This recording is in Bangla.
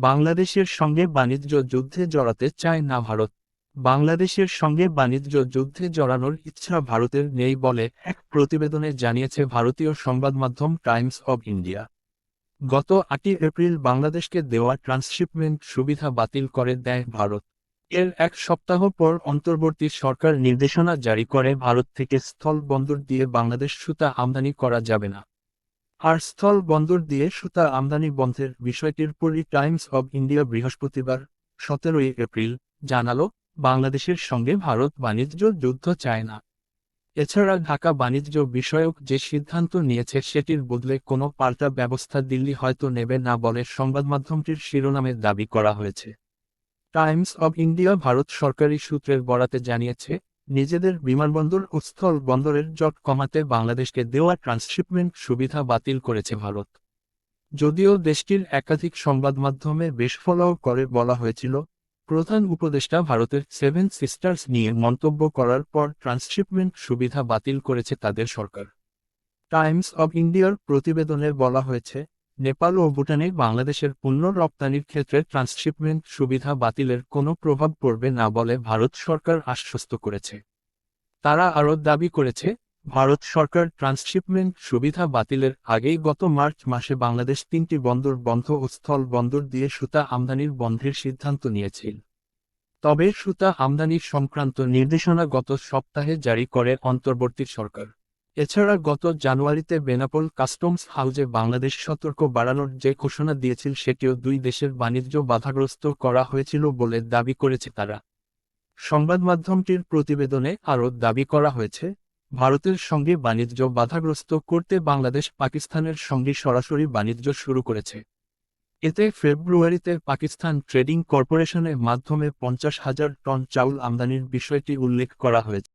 বাংলাদেশের সঙ্গে বাণিজ্য যুদ্ধে জড়াতে চায় না ভারত। বাংলাদেশের সঙ্গে বাণিজ্য যুদ্ধে জড়ানোর ইচ্ছা ভারতের নেই বলে এক প্রতিবেদনে জানিয়েছে ভারতীয় সংবাদমাধ্যম টাইমস অব ইন্ডিয়া। গত ৮ এপ্রিল বাংলাদেশকে দেওয়া ট্রান্সশিপমেন্ট সুবিধা বাতিল করে দেয় ভারত। এর এক সপ্তাহ পর অন্তর্বর্তী সরকার নির্দেশনা জারি করে ভারত থেকে স্থল বন্দর দিয়ে বাংলাদেশ সুতা আমদানি করা যাবে না। আর স্থল বন্দর দিয়ে সুতা আমদানি বন্ধের বিষয়টির পরই টাইমস অব ইন্ডিয়া বৃহস্পতিবার ১৭ এপ্রিল জানালো, বাংলাদেশের সঙ্গে ভারত বাণিজ্য যুদ্ধ চায় না। এছাড়া ঢাকা বাণিজ্য বিষয়ক যে সিদ্ধান্ত নিয়েছে সেটির বদলে কোনো পাল্টা ব্যবস্থা দিল্লি হয়তো নেবে না বলে সংবাদমাধ্যমটির শিরোনামে দাবি করা হয়েছে। টাইমস অব ইন্ডিয়া ভারত সরকারি সূত্রের বরাতে জানিয়েছে, নিজেদের বিমানবন্দর ও স্থল বন্দরের জট কমাতে বাংলাদেশকে দেওয়া ট্রান্সশিপমেন্ট সুবিধা বাতিল করেছে ভারত। যদিও দেশটির একাধিক সংবাদমাধ্যমে বিস্ফোরক করে বলা হয়েছিল, প্রধান উপদেষ্টা ভারতের সেভেন সিস্টার্স নিয়ে মন্তব্য করার পর ট্রান্সশিপমেন্ট সুবিধা বাতিল করেছে তাদের সরকার। টাইমস অব ইন্ডিয়ার প্রতিবেদনে বলা হয়েছে, নেপাল ও ভুটানে বাংলাদেশের পণ্য রপ্তানির ক্ষেত্রে ট্রান্সশিপমেন্ট সুবিধা বাতিলের কোনো প্রভাব পড়বে না বলে ভারত সরকার আশ্বস্ত করেছে। তারা আরও দাবি করেছে, ভারত সরকার ট্রান্সশিপমেন্ট সুবিধা বাতিলের আগেই গত মার্চ মাসে বাংলাদেশ ৩টি বন্দর বন্ধ ও স্থল বন্দর দিয়ে সুতা আমদানির বন্ধের সিদ্ধান্ত নিয়েছিল। তবে সুতা আমদানি সংক্রান্ত নির্দেশনা গত সপ্তাহে জারি করে অন্তর্বর্তী সরকার। এছাড়া গত জানুয়ারিতে বেনাপোল কাস্টমস হাউজে বাংলাদেশ সতর্ক বাড়ানোর যে ঘোষণা দিয়েছিল সেটিও দুই দেশের বাণিজ্য বাধাগ্রস্ত করা হয়েছিল বলে দাবি করেছে তারা। সংবাদমাধ্যমটির প্রতিবেদনে আরও দাবি করা হয়েছে, ভারতের সঙ্গে বাণিজ্য বাধাগ্রস্ত করতে বাংলাদেশ পাকিস্তানের সঙ্গে সরাসরি বাণিজ্য শুরু করেছে। এতে ফেব্রুয়ারিতে পাকিস্তান ট্রেডিং কর্পোরেশনের মাধ্যমে ৫০,০০০ টন চাউল আমদানির বিষয়টি উল্লেখ করা হয়েছে।